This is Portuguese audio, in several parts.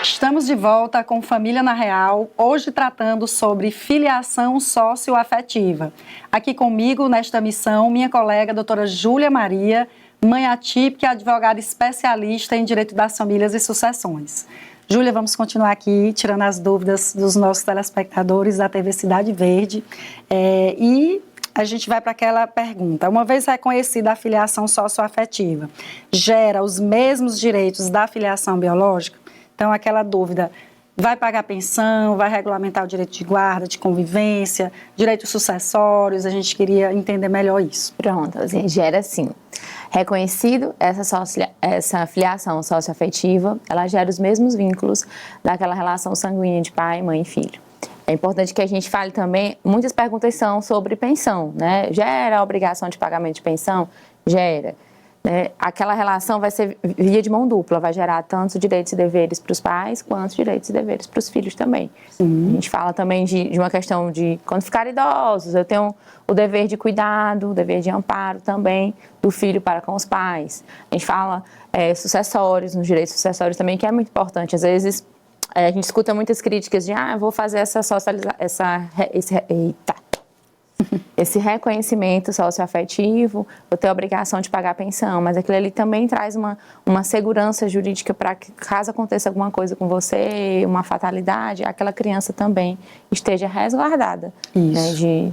Estamos de volta com Família na Real, hoje tratando sobre filiação socioafetiva. Aqui comigo, nesta missão, minha colega doutora Júlia Maria, mãe atípica e advogada especialista em Direito das Famílias e Sucessões. Júlia, vamos continuar aqui, tirando as dúvidas dos nossos telespectadores da TV Cidade Verde. E a gente vai para aquela pergunta. Uma vez reconhecida a filiação socioafetiva, gera os mesmos direitos da filiação biológica? Então, aquela dúvida, vai pagar pensão, vai regulamentar o direito de guarda, de convivência, direitos sucessórios, a gente queria entender melhor isso. Pronto, assim, gera sim. Reconhecido essa filiação socioafetiva, ela gera os mesmos vínculos daquela relação sanguínea de pai, mãe e filho. É importante que a gente fale também, muitas perguntas são sobre pensão, né? Gera a obrigação de pagamento de pensão? Gera. Aquela relação vai ser via de mão dupla, vai gerar tanto direitos e deveres para os pais, quanto direitos e deveres para os filhos também. Sim. A gente fala também de uma questão de, quando ficarem idosos, eu tenho o dever de cuidado, o dever de amparo também do filho para com os pais. A gente fala sucessórios, nos direitos sucessórios também, que é muito importante. Às vezes, a gente escuta muitas críticas de, eu vou fazer esse reconhecimento socioafetivo, eu tenho a obrigação de pagar a pensão, mas aquilo ali também traz uma segurança jurídica para que, caso aconteça alguma coisa com você, uma fatalidade, aquela criança também esteja resguardada, né,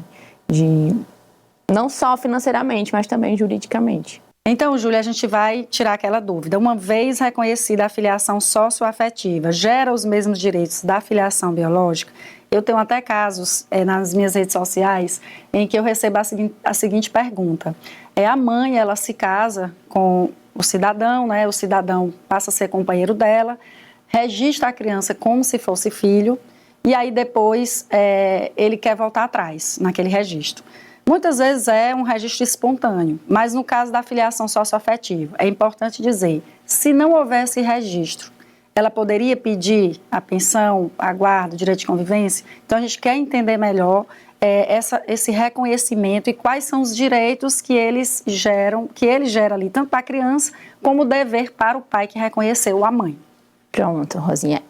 não só financeiramente, mas também juridicamente. Então, Júlia, a gente vai tirar aquela dúvida. Uma vez reconhecida a filiação socioafetiva, gera os mesmos direitos da filiação biológica? Eu tenho até casos nas minhas redes sociais em que eu recebo a seguinte pergunta. A mãe, ela se casa com o cidadão, né? O cidadão passa a ser companheiro dela, registra a criança como se fosse filho e aí depois ele quer voltar atrás naquele registro. Muitas vezes é um registro espontâneo, mas no caso da filiação socioafetiva, é importante dizer, se não houvesse registro, ela poderia pedir a pensão, a guarda, o direito de convivência? Então, a gente quer entender melhor esse reconhecimento e quais são os direitos que ele gera ali, tanto para a criança, como o dever para o pai que reconheceu a mãe. Pronto, Rosinha.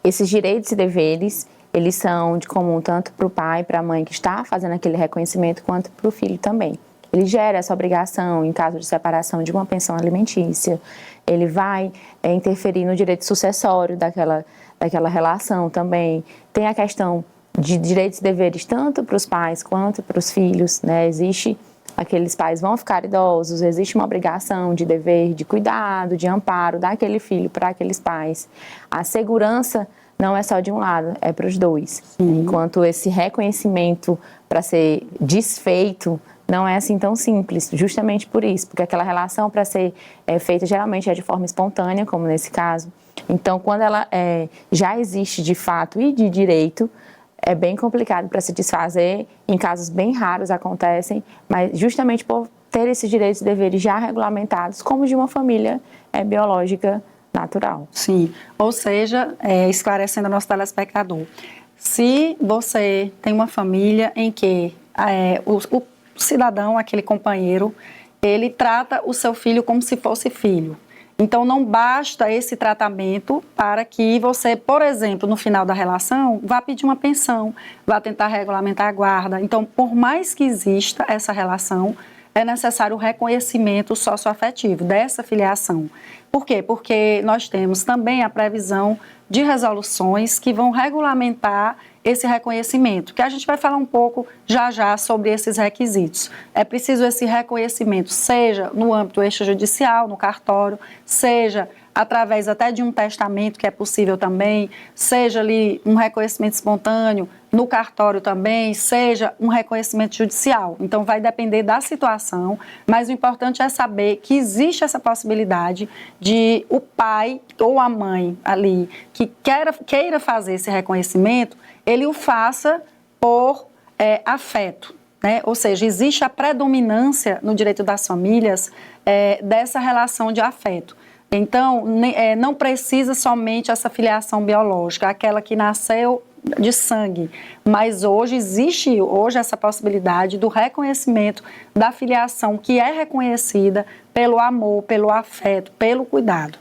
Esses direitos e deveres, eles são de comum tanto para o pai, para a mãe que está fazendo aquele reconhecimento, quanto para o filho também. Ele gera essa obrigação em caso de separação de uma pensão alimentícia, ele vai interferir no direito sucessório daquela relação também. Tem a questão de direitos e deveres tanto para os pais quanto para os filhos, né? Aqueles pais vão ficar idosos, existe uma obrigação de dever, de cuidado, de amparo daquele filho para aqueles pais. A segurança não é só de um lado, é para os dois. Enquanto esse reconhecimento para ser desfeito não é assim tão simples, justamente por isso, porque aquela relação para ser feita geralmente é de forma espontânea, como nesse caso. Então, quando ela já existe de fato e de direito, é bem complicado para se desfazer, em casos bem raros acontecem, mas justamente por ter esses direitos e deveres já regulamentados, como de uma família biológica natural. Sim, ou seja, esclarecendo ao nosso telespectador, se você tem uma família em que o cidadão, aquele companheiro, ele trata o seu filho como se fosse filho. Então, não basta esse tratamento para que você, por exemplo, no final da relação, vá pedir uma pensão, vá tentar regulamentar a guarda. Então, por mais que exista essa relação, é necessário o reconhecimento socioafetivo dessa filiação. Por quê? Porque nós temos também a previsão de resoluções que vão regulamentar esse reconhecimento, que a gente vai falar um pouco já sobre esses requisitos. É preciso esse reconhecimento, seja no âmbito extrajudicial, no cartório, seja através até de um testamento, que é possível também, seja ali um reconhecimento espontâneo, no cartório também, seja um reconhecimento judicial. Então, vai depender da situação, mas o importante é saber que existe essa possibilidade de o pai ou a mãe ali que queira fazer esse reconhecimento, ele o faça por afeto, né? Ou seja, existe a predominância no direito das famílias dessa relação de afeto. Então, não precisa somente essa filiação biológica, aquela que nasceu de sangue, mas existe essa possibilidade do reconhecimento da filiação que é reconhecida pelo amor, pelo afeto, pelo cuidado.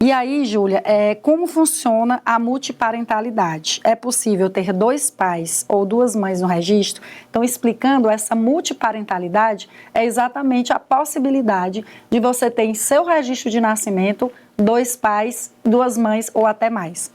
E aí, Júlia, como funciona a multiparentalidade? É possível ter 2 pais ou 2 mães no registro? Então, explicando essa multiparentalidade, é exatamente a possibilidade de você ter em seu registro de nascimento 2 pais, 2 mães ou até mais.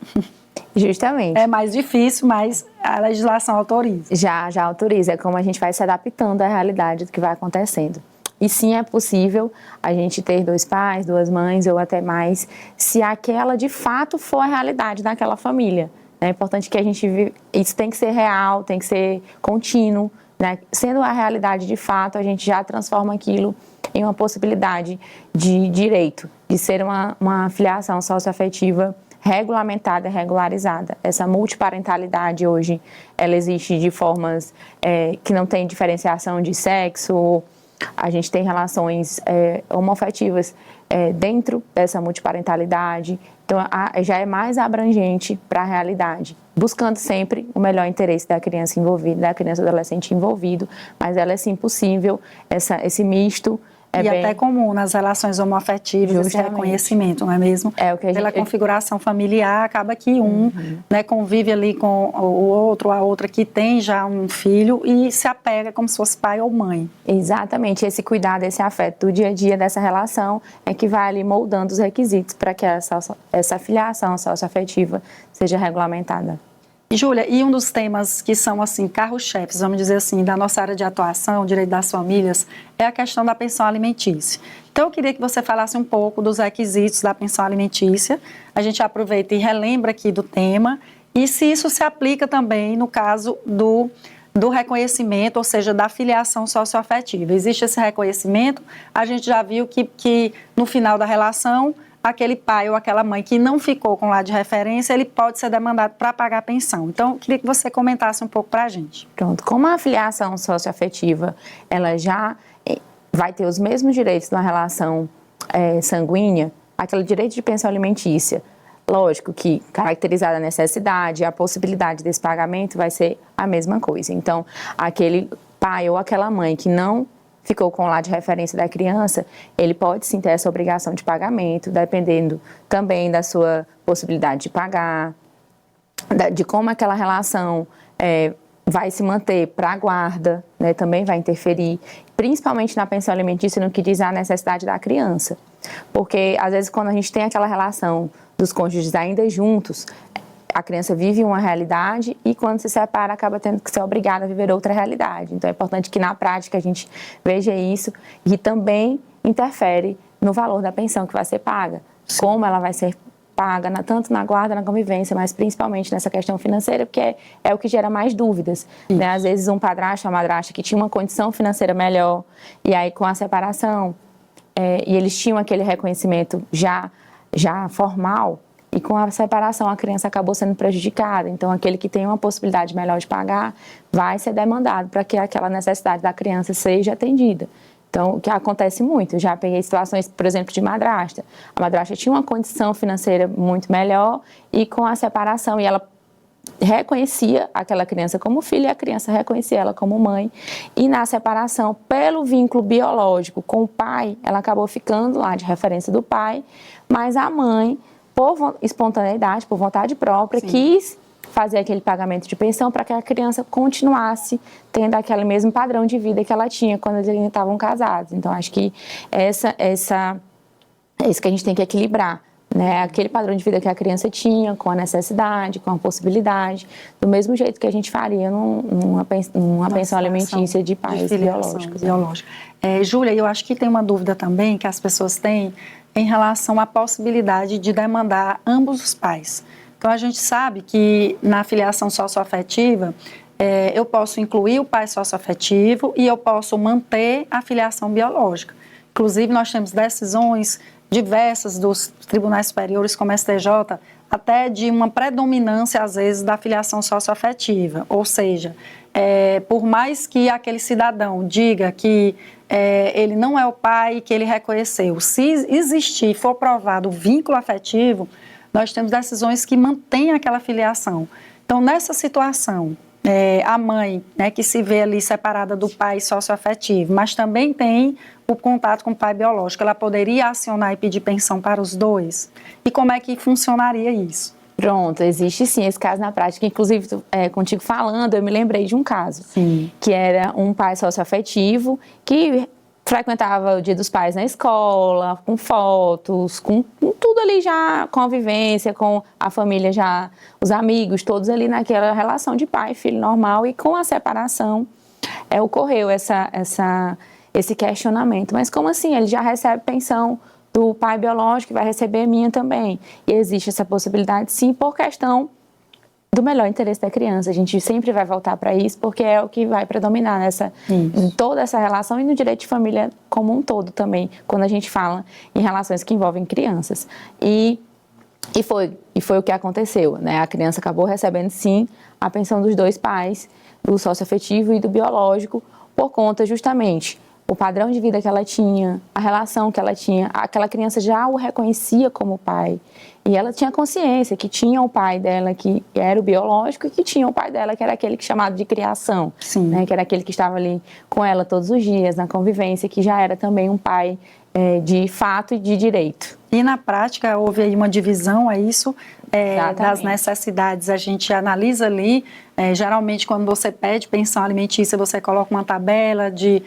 Justamente. É mais difícil, mas a legislação autoriza. Já autoriza, é como a gente vai se adaptando à realidade do que vai acontecendo. E sim, é possível a gente ter 2 pais, 2 mães ou até mais, se aquela de fato for a realidade daquela família. É importante que a gente vive, isso tem que ser real, tem que ser contínuo, né? Sendo a realidade de fato, a gente já transforma aquilo em uma possibilidade de direito, de ser uma filiação socioafetiva regulamentada, regularizada. Essa multiparentalidade hoje, ela existe de formas que não tem diferenciação de sexo. A gente tem relações homoafetivas dentro dessa multiparentalidade, então já é mais abrangente para a realidade, buscando sempre o melhor interesse da criança envolvida, da criança e adolescente envolvido, mas ela é sim possível, esse misto. Até comum nas relações homoafetivas, esse reconhecimento, não é mesmo? É o que Pela configuração familiar, acaba que né, convive ali com o outro, a outra que tem já um filho e se apega como se fosse pai ou mãe. Exatamente, esse cuidado, esse afeto do dia a dia dessa relação é que vai ali moldando os requisitos para que essa filiação socioafetiva seja regulamentada. Júlia, e um dos temas que são, assim, carro-chefes, vamos dizer assim, da nossa área de atuação, direito das famílias, é a questão da pensão alimentícia. Então, eu queria que você falasse um pouco dos requisitos da pensão alimentícia. A gente aproveita e relembra aqui do tema e se isso se aplica também no caso do reconhecimento, ou seja, da filiação socioafetiva. Existe esse reconhecimento, a gente já viu que no final da relação, aquele pai ou aquela mãe que não ficou com lá de referência, ele pode ser demandado para pagar a pensão. Então, eu queria que você comentasse um pouco para a gente. Pronto, como a filiação socioafetiva, ela já vai ter os mesmos direitos na relação sanguínea, aquele direito de pensão alimentícia, lógico que caracterizada a necessidade, a possibilidade desse pagamento vai ser a mesma coisa. Então, aquele pai ou aquela mãe que não ficou com o lar de referência da criança, ele pode sim ter essa obrigação de pagamento, dependendo também da sua possibilidade de pagar, de como aquela relação vai se manter para a guarda, né, também vai interferir, principalmente na pensão alimentícia no que diz a necessidade da criança. Porque, às vezes, quando a gente tem aquela relação dos cônjuges ainda juntos, a criança vive uma realidade e quando se separa acaba tendo que ser obrigada a viver outra realidade. Então é importante que na prática a gente veja isso e também interfere no valor da pensão que vai ser paga. Sim. Como ela vai ser paga, tanto na guarda, na convivência, mas principalmente nessa questão financeira, porque é o que gera mais dúvidas. Né? Às vezes um padrasto ou uma madrasta que tinha uma condição financeira melhor e aí com a separação, e eles tinham aquele reconhecimento já formal, e com a separação a criança acabou sendo prejudicada. Então, aquele que tem uma possibilidade melhor de pagar vai ser demandado para que aquela necessidade da criança seja atendida. Então, o que acontece muito, já peguei situações, por exemplo, de madrasta. A madrasta tinha uma condição financeira muito melhor e com a separação, e ela reconhecia aquela criança como filha e a criança reconhecia ela como mãe. E na separação, pelo vínculo biológico com o pai, ela acabou ficando lá de referência do pai, mas a mãe, por espontaneidade, por vontade própria, sim, quis fazer aquele pagamento de pensão para que a criança continuasse tendo aquele mesmo padrão de vida que ela tinha quando eles ainda estavam casados. Então, acho que é isso que a gente tem que equilibrar, né? Aquele padrão de vida que a criança tinha, com a necessidade, com a possibilidade, do mesmo jeito que a gente faria numa pensão alimentícia de pais biológicos. Júlia, eu acho que tem uma dúvida também que as pessoas têm em relação à possibilidade de demandar ambos os pais. Então, a gente sabe que na filiação socioafetiva, eu posso incluir o pai socioafetivo e eu posso manter a filiação biológica. Inclusive, nós temos decisões diversas dos tribunais superiores, como STJ, até de uma predominância, às vezes, da filiação socioafetiva. Ou seja, por mais que aquele cidadão diga que ele não é o pai que ele reconheceu, se existir, for provado o vínculo afetivo, nós temos decisões que mantêm aquela filiação. Então, nessa situação, a mãe, né, que se vê ali separada do pai socioafetivo, mas também tem o contato com o pai biológico, ela poderia acionar e pedir pensão para os dois? E como é que funcionaria isso? Pronto, existe sim esse caso na prática. Inclusive, contigo falando, eu me lembrei de um caso. Sim. Que era um pai socioafetivo que frequentava o Dia dos Pais na escola, com fotos, com tudo ali já, com a vivência, com a família já, os amigos, todos ali naquela relação de pai e filho normal, e com a separação ocorreu esse questionamento. Mas como assim? Ele já recebe pensão do pai biológico, vai receber a minha também. E existe essa possibilidade, sim, por questão do melhor interesse da criança. A gente sempre vai voltar para isso, porque é o que vai predominar em toda essa relação e no direito de família como um todo também, quando a gente fala em relações que envolvem crianças. E foi o que aconteceu, né? A criança acabou recebendo, sim, a pensão dos dois pais, do socioafetivo e do biológico, por conta justamente o padrão de vida que ela tinha, a relação que ela tinha, aquela criança já o reconhecia como pai. E ela tinha consciência que tinha o pai dela que era o biológico e que tinha o pai dela que era aquele que chamado de criação, né, que era aquele que estava ali com ela todos os dias, na convivência, que já era também um pai de fato e de direito. E na prática houve aí uma divisão, é isso? Das necessidades. A gente analisa ali, geralmente quando você pede pensão alimentícia, você coloca uma tabela de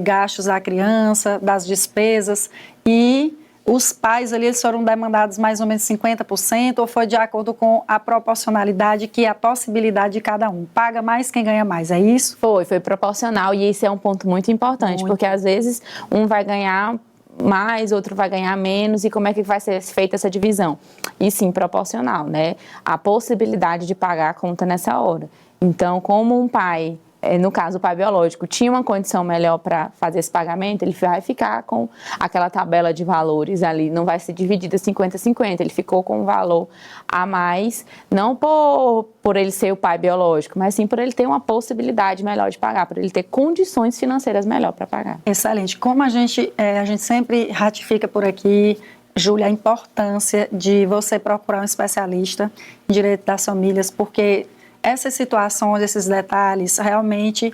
gastos da criança, das despesas, e os pais ali eles foram demandados mais ou menos 50%, ou foi de acordo com a proporcionalidade, que é a possibilidade de cada um? Paga mais quem ganha mais, é isso? Foi proporcional, e esse é um ponto muito importante, porque às vezes um vai ganhar mais, outro vai ganhar menos, e como é que vai ser feita essa divisão? E sim, proporcional, né? A possibilidade de pagar a conta nessa hora. Então, como um pai, no caso o pai biológico, tinha uma condição melhor para fazer esse pagamento, ele vai ficar com aquela tabela de valores ali, não vai ser dividida 50-50, ele ficou com um valor a mais, não por ele ser o pai biológico, mas sim por ele ter uma possibilidade melhor de pagar, por ele ter condições financeiras melhor para pagar. Excelente. Como a gente sempre ratifica por aqui, Júlia, a importância de você procurar um especialista em direito das famílias, porque essas situações, esses detalhes, realmente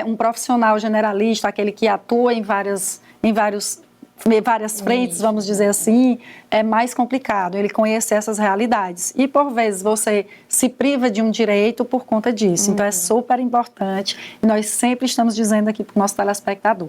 um profissional generalista, aquele que atua em várias frentes, vamos dizer assim, é mais complicado ele conhecer essas realidades. E, por vezes, você se priva de um direito por conta disso. Então, é super importante e nós sempre estamos dizendo aqui para o nosso telespectador.